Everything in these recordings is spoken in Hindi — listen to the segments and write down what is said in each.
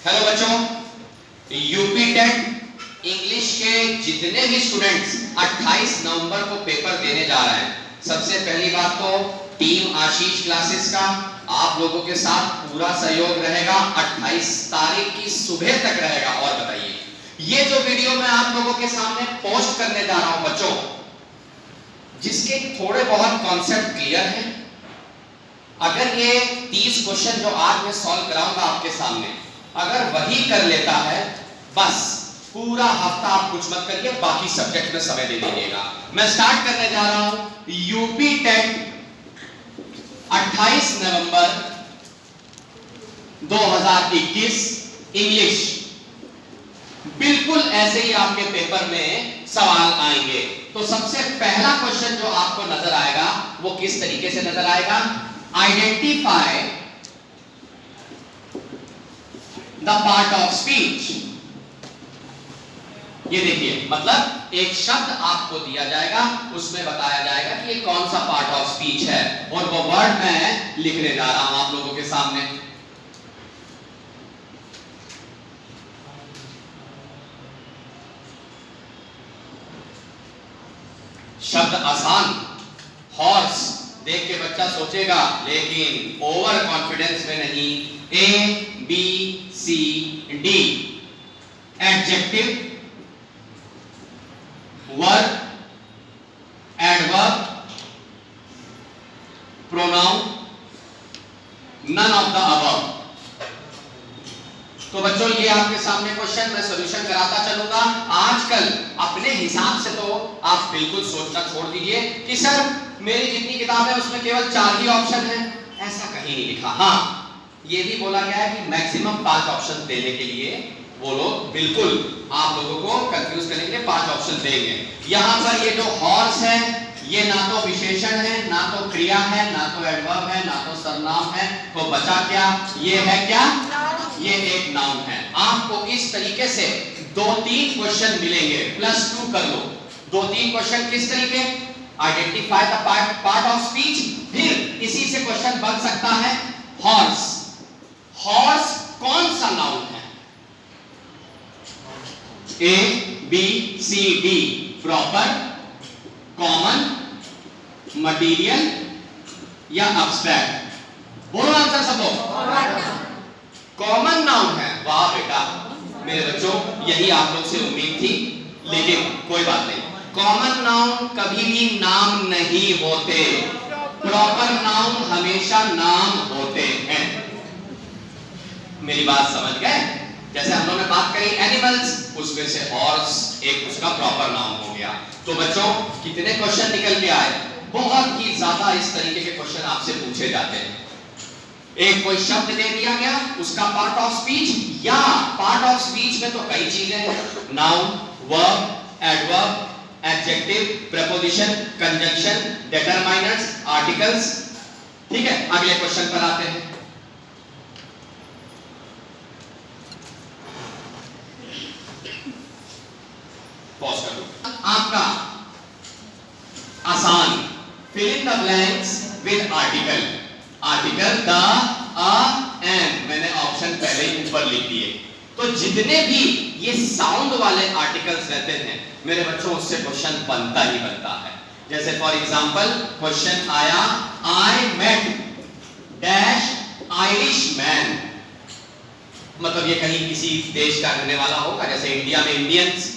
हेलो बच्चों, यूपी टेट इंग्लिश के जितने भी स्टूडेंट्स 28 नवंबर को पेपर देने जा रहे हैं, सबसे पहली बात तो टीम आशीष क्लासेस का आप लोगों के साथ पूरा सहयोग रहेगा। 28 तारीख की सुबह तक रहेगा। और बताइए, ये जो वीडियो मैं आप लोगों के सामने पोस्ट करने जा रहा हूं बच्चों, जिसके थोड़े बहुत कॉन्सेप्ट क्लियर हैं, अगर ये 30 क्वेश्चन जो आज मैं सॉल्व कराऊंगा आपके सामने, अगर वही कर लेता है, बस पूरा हफ्ता आप कुछ मत करिए, बाकी सब्जेक्ट में समय दे दीजिएगा। मैं स्टार्ट करने जा रहा हूं यूपी टेट 28 नवंबर 2021 इंग्लिश। बिल्कुल ऐसे ही आपके पेपर में सवाल आएंगे। तो सबसे पहला क्वेश्चन जो आपको नजर आएगा वो किस तरीके से नजर आएगा? Identify the part of speech. ये देखिए, मतलब एक शब्द आपको दिया जाएगा, उसमें बताया जाएगा कि ये कौन सा पार्ट ऑफ स्पीच है, और वो वर्ड मैं लिखने जा रहा हूं आप लोगों के सामने। शब्द आसान, हॉर्स देख के बच्चा सोचेगा, लेकिन ओवर कॉन्फिडेंस में नहीं। A B C D, adjective, verb, adverb, pronoun, none of the above. तो बच्चों ये आपके सामने क्वेश्चन, मैं सॉल्यूशन कराता चलूंगा। आजकल अपने हिसाब से तो आप बिल्कुल सोचना छोड़ दीजिए कि सर मेरी जितनी किताब है उसमें केवल 4 ही ऑप्शन है, ऐसा कहीं नहीं लिखा। हाँ, ये भी बोला गया है कि मैक्सिमम 5 ऑप्शन देने के लिए वो लोग बिल्कुल आप लोगों को कंफ्यूज करने के लिए 5 ऑप्शन देंगे। यहां पर ये जो हॉर्स है, ये ना तो विशेषण है, ना तो क्रिया है, ना तो एडवर्ब है, ना तो सर्वनाम है, तो बचा क्या? ये है क्या? ये एक नाउन है। आपको इस तरीके से 2-3 क्वेश्चन मिलेंगे, +2 कर लो। 2-3 क्वेश्चन किस तरीके? Identify the part of speech. फिर इसी से क्वेश्चन बन सकता है हॉर्स। हॉर्स कौन सा नाउन है? A B C D, proper, common, material या अब्स्ट्रैक्ट? बोलो आंसर सब लोग। कॉमन नाउन है। वाह बेटा मेरे बच्चों, यही आप लोग से उम्मीद थी, लेकिन कोई बात नहीं। कॉमन नाउन कभी भी नाम नहीं होते, प्रॉपर नाउन हमेशा नाम होते हैं। मेरी बात समझ गए? जैसे हम लोगों ने बात करी एनिमल्स, उसमें से हॉर्स एक उसका प्रॉपर नाउन हो गया। तो बच्चों कितने क्वेश्चन निकल के आए? बहुत ही ज्यादा इस तरीके के क्वेश्चन आपसे पूछे जाते हैं। एक कोई शब्द दे दिया गया, उसका पार्ट ऑफ स्पीच, या पार्ट ऑफ स्पीच में तो कई चीजें हैं, noun, verb, adverb, adjective, preposition, conjunction, determiners, articles. ठीक है, अगले क्वेश्चन पर आते हैं। पॉज कर दो। आपका आसान, fill in the blanks with article. Article the, a, and, मैंने ऑप्शन पहले ही ऊपर लिख दिए। तो जितने भी ये साउंड वाले आर्टिकल्स रहते हैं मेरे बच्चों, उससे क्वेश्चन बनता ही बनता है। जैसे फॉर एग्जांपल क्वेश्चन आया, I met dash Irish man, मतलब ये कहीं किसी देश का रहने वाला होगा, जैसे इंडिया में इंडियंस,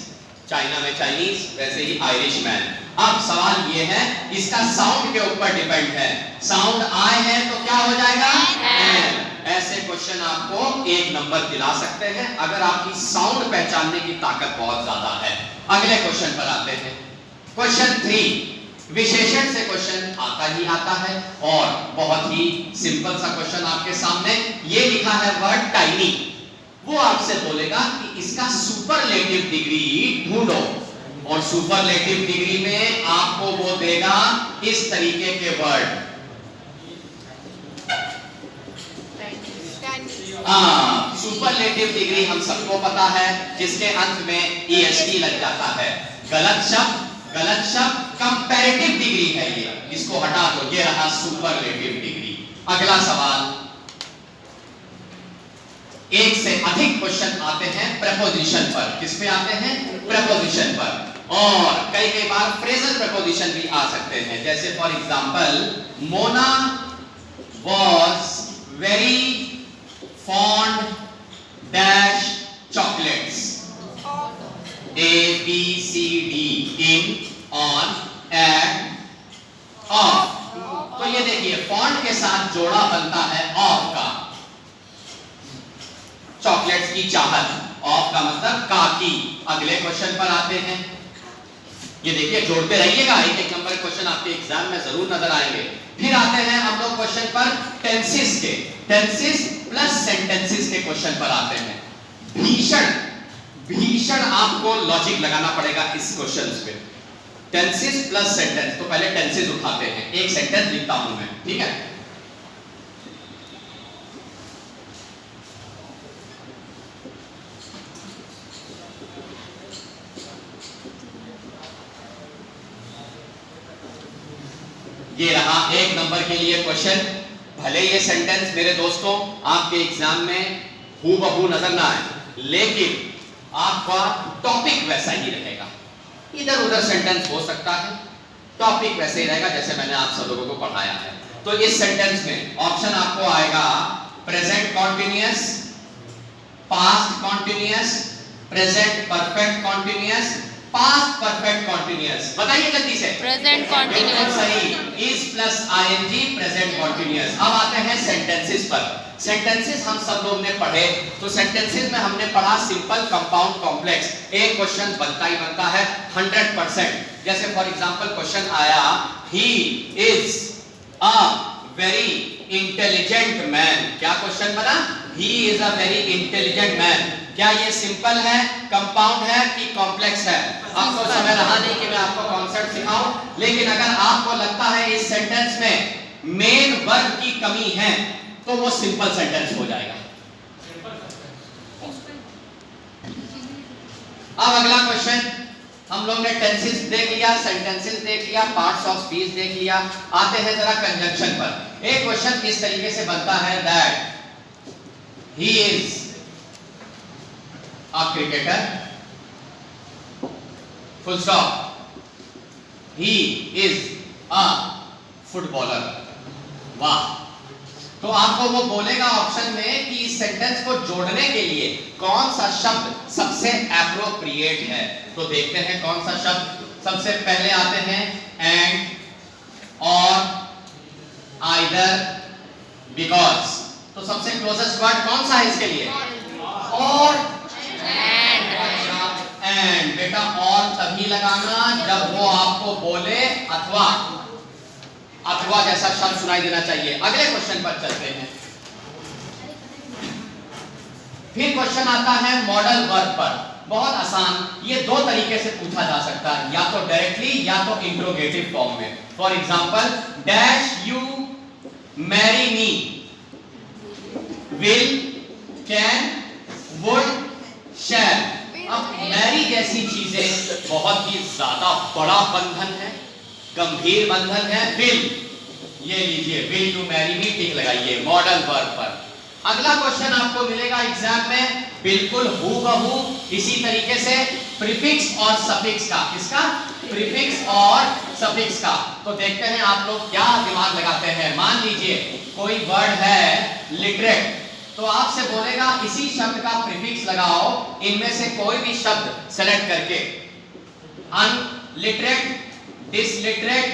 चाइना में चाइनीज, वैसे ही आयरिश मैन। अब सवाल ये है, इसका साउंड के ऊपर डिपेंड है। साउंड आए है तो क्या हो जाएगा? एन। ऐसे क्वेश्चन आपको 1 नंबर दिला सकते हैं अगर आपकी साउंड पहचानने की ताकत बहुत ज्यादा है। अगले क्वेश्चन पर आते हैं। क्वेश्चन 3, विशेषण से क्वेश्चन आता ही आता है, और बहुत ही सिंपल सा क्वेश्चन आपके सामने। ये लिखा है वर्ड टाइनी, वो आपसे बोलेगा कि इसका सुपरलेटिव डिग्री ढूंढो, और सुपरलेटिव डिग्री में आपको वो देगा इस तरीके के वर्ड। सुपरलेटिव डिग्री हम सबको पता है, जिसके अंत में EST लग जाता है। गलत शब्द कंपैरेटिव डिग्री है, ये इसको हटा दो, ये रहा सुपरलेटिव डिग्री। अगला सवाल, एक से अधिक क्वेश्चन आते हैं प्रपोजिशन पर। किस पे आते हैं? प्रपोजिशन पर। और कई कई बार फ्रेजल प्रपोजिशन भी आ सकते हैं। जैसे for example, Mona was very fond dash chocolates, A B C D, in, on, at, off। तो ये देखिए fond के साथ जोड़ा बनता है off का, चॉकलेट्स की चाहत, off का मतलब काकी। अगले क्वेश्चन पर आते हैं, ये देखिए जोड़ते रहिएगा, एक एक नंबर क्वेश्चन आपके एग्जाम में जरूर नजर आएंगे। फिर आते हैं हम लोग क्वेश्चन पर टेंसेस के, टेंसेस प्लस सेंटेंसेस के क्वेश्चन पर आते हैं। भीषण, भीषण आपको लॉजिक लगाना पड़ेगा इस क्वेश्चन पे। टेंसेस प्लस सेंटेंस, तो पहले टेंसेस उठाते हैं, एक सेंटेंस लिखता हूं मैं, ठीक है। ये रहा एक नंबर के लिए क्वेश्चन। भले ये सेंटेंस मेरे दोस्तों आपके एग्जाम में हूबहू नजर ना आए, लेकिन आपका टॉपिक वैसा ही रहेगा। इधर उधर सेंटेंस हो सकता है, टॉपिक वैसे ही रहेगा जैसे मैंने आप सब लोगों को पढ़ाया है। तो इस सेंटेंस में ऑप्शन आपको आएगा present continuous, past continuous, present perfect continuous, past perfect continuous. बताइए जल्दी से। Present continuous. सही, is plus I N G present continuous. अब आते हैं सेंटेंसेस पर। सेंटेंसेस हम सब लोग ने पढ़े, तो सेंटेंसेस में हमने पढ़ा सिंपल, कंपाउंड, कॉम्प्लेक्स। एक क्वेश्चन बनता ही बनता है 100%। जैसे फॉर एग्जांपल क्वेश्चन आया, he is a very intelligent man. क्या क्वेश्चन बना? He is a very intelligent man. क्या ये सिंपल है, कंपाउंड है कि कॉम्प्लेक्स है? आपको समय रहा नहीं कि मैं आपको कॉन्सेप्ट सिखाऊं, लेकिन अगर आपको लगता है इस सेंटेंस में मेन वर्ब की कमी है तो वो सिंपल सेंटेंस हो जाएगा। अब अगला क्वेश्चन, हम लोग ने टेंसेस देख लिया, सेंटेंसेस देख लिया, पार्ट्स ऑफ स्पीच देख लिया। आते हैं जरा कंजंक्शन पर। एक क्वेश्चन इस तरीके से बनता है that he is a cricketer, full stop, he is a footballer। वाह! तो आपको वो बोलेगा ऑप्शन में कि इस सेंटेंस को जोड़ने के लिए कौन सा शब्द सबसे एप्रोप्रिएट है। तो देखते हैं कौन सा शब्द। सबसे पहले आते हैं एंड, और, आइदर, बिकॉज। तो सबसे क्लोजेस्ट वर्ड कौन सा है इसके लिए? और। एंड बेटा, और तभी लगाना जब वो आपको बोले अथवा, अथवा जैसा शब्द सुनाई देना चाहिए। अगले क्वेश्चन पर चलते हैं। फिर क्वेश्चन आता है मॉडल वर्ब पर। बहुत आसान, ये दो तरीके से पूछा जा सकता है, या तो डायरेक्टली या तो इंट्रोगेटिव फॉर्म में। For example, dash you marry me, will, can, would, shall. अब मैरी जैसी चीजें बहुत ही ज्यादा बड़ा बंधन है, गंभीर बंधन है। विल, ये लीजिए, विल यू मैरी मी, टिक लगाइए मॉडल वर्ब पर। अगला क्वेश्चन आपको मिलेगा एग्जाम में बिल्कुल हूबहू इसी तरीके से, प्रीफिक्स और सफिक्स का। किसका? प्रीफिक्स और सफिक्स का। तो देखते हैं आप लोग क्या दिमाग लगाते हैं। मान लीजिए कोई वर्ड है लिटरेट, तो आपसे बोलेगा इसी शब्द का प्रीफिक्स लगाओ, इनमें से कोई भी शब्द सेलेक्ट करके। अनलिटरेट, डिसलिटरेट,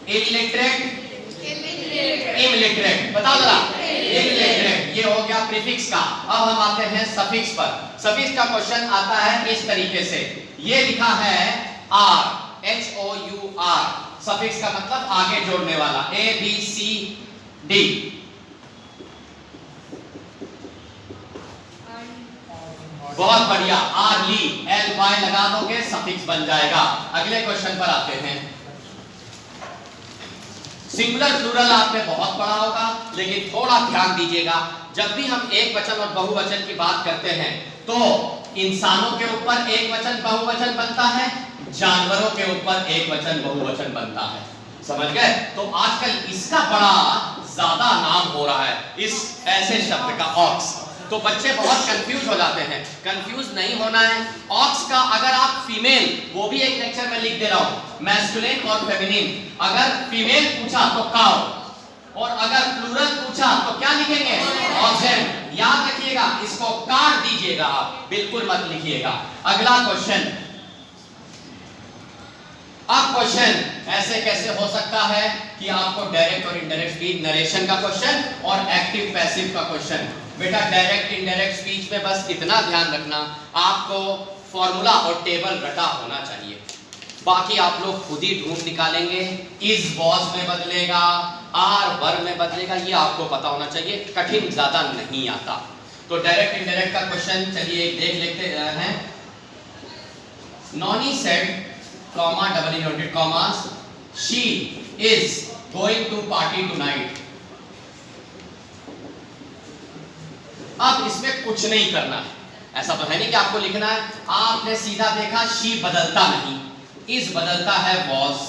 इलिटरेट, इमलिटरेट। बताओ जरा। इमलिटरेट, ये हो गया प्रीफिक्स का। अब हम आते हैं सफिक्स पर। सफिक्स का क्वेश्चन आता है इस तरीके से, ये लिखा है आर, HOUR। सफिक्स का मतलब आगे जोड़ने वाला, ABCD। बहुत बढ़िया, आर्ली, LY लगा दोगे, सफिक्स बन जाएगा। अगले क्वेश्चन पर आते हैं। सिंगुलर प्लूरल आपने बहुत पढ़ा होगा, लेकिन थोड़ा ध्यान दीजिएगा। जब भी हम एक वचन और बहुवचन की बात करते हैं तो इंसानों के ऊपर एक वचन बहुवचन बनता है, जानवरों के ऊपर एक वचन बहुवचन बनता है। समझ गए? तो आजकल इसका बड़ा ज्यादा नाम हो रहा है, इस ऐसे शब्द का, ऑक्स। तो बच्चे बहुत कंफ्यूज हो जाते हैं। कंफ्यूज नहीं होना है। ऑक्स का अगर आप फीमेल, वो भी एक लेक्चर में लिख दे रहा हूं, मैस्कुलिन और फेमिनिन। अगर फीमेल पूछा तो काउ, और अगर प्लूरल पूछा तो क्या लिखेंगे? ऑक्सन। याद रखिएगा, इसको काट दीजिएगा आप, बिल्कुल मत लिखिएगा। अगला क्वेश्चन। अब क्वेश्चन ऐसे कैसे हो सकता है कि आपको डायरेक्ट और इनडायरेक्ट स्पीच, नरेशन का क्वेश्चन और एक्टिव पैसिव का क्वेश्चन। बेटा डायरेक्ट इंडायरेक्ट स्पीच में बस इतना ध्यान रखना, आपको फॉर्मूला और टेबल रटा होना चाहिए, बाकी आप लोग खुद ही ढूंढ निकालेंगे। इज वॉज में बदलेगा, आर वर में बदलेगा, ये आपको पता होना चाहिए, कठिन ज्यादा नहीं आता। तो डायरेक्ट इंडायरेक्ट का क्वेश्चन चलिए एक देख लेते हैं। Noni said comma double inverted commas she is going to party tonight। अब इसमें कुछ नहीं करना है, ऐसा तो है नहीं कि आपको लिखना है। आपने सीधा देखा she बदलता नहीं, is बदलता है was,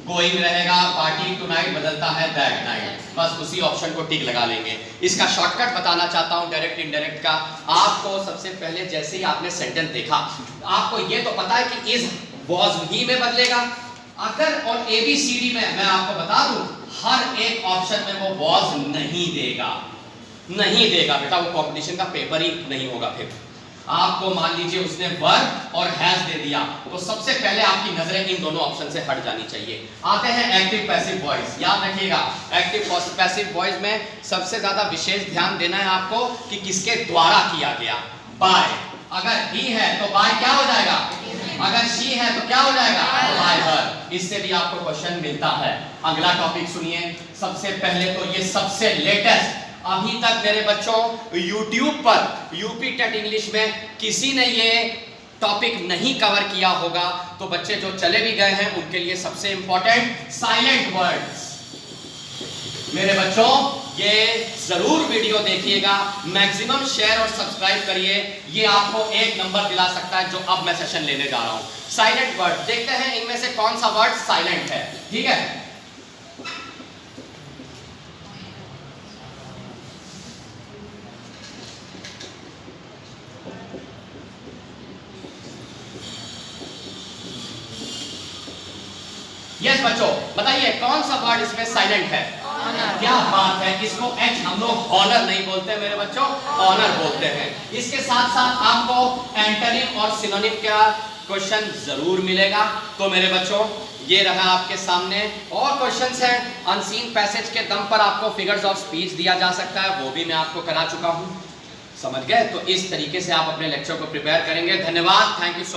going रहेगा, party tonight बदलता है that night, बस उसी ऑप्शन को टिक लगा लेंगे। इसका शॉर्टकट बताना चाहता हूं डायरेक्ट इंडायरेक्ट का। आपको सबसे पहले जैसे ही आपने सेंटेंस देखा, आपको ये तो पता है कि is वॉज ही में बदलेगा। अगर और ABCD में मैं आपको बता दूं, हर एक ऑप्शन में वो वॉज नहीं देगा, नहीं देगा बेटा, वो कंपटीशन का पेपर ही नहीं होगा। फिर आपको मान लीजिए उसने वर्ब और हैज दे दिया, तो सबसे पहले आपकी नजरें इन दोनों ऑप्शन से हट जानी चाहिए। आते हैं एक्टिव पैसिव वॉइस। याद रखिएगा, एक्टिव पैसिव वॉइस में सबसे ज्यादा विशेष ध्यान देना है आपको कि किसके द्वारा किया गया। बाय, अगर ही है तो बाय क्या हो जाएगा? अगर शी है तो क्या हो जाएगा? बाय हर। इससे भी आपको क्वेश्चन मिलता है। अगला टॉपिक सुनिए। सबसे पहले तो ये सबसे लेटेस्ट, अभी तक मेरे बच्चों YouTube पर यूपी टेट इंग्लिश में किसी ने ये टॉपिक नहीं कवर किया होगा, तो बच्चे जो चले भी गए हैं उनके लिए सबसे इंपॉर्टेंट साइलेंट वर्ड्स। मेरे बच्चों ये जरूर वीडियो देखिएगा, मैक्सिमम शेयर और सब्सक्राइब करिए, ये आपको 1 नंबर दिला सकता है जो अब मैं सेशन लेने जा रहा हूं। साइलेंट वर्ड देखते हैं इनमें से कौन सा वर्ड साइलेंट है। ठीक है, यस बच्चों बताइए कौन सा वर्ड इसमें साइलेंट है? क्या बात है, इसको एच हम लोग ऑनर नहीं बोलते मेरे बच्चों, ऑनर बोलते हैं। इसके साथ साथ आपको एंटोनिम और सिनोनिम का क्वेश्चन जरूर मिलेगा। तो मेरे बच्चों ये रहा आपके सामने, और क्वेश्चंस हैं। अनसीन पैसेज के दम पर आपको फिगर्स ऑफ स्पीच दिया जा सकता है, वो भी मैं आपको करा चुका हूं, समझ गए? तो इस तरीके से आप अपने लेक्चर को प्रिपेयर करेंगे। धन्यवाद, थैंक यू सो मच।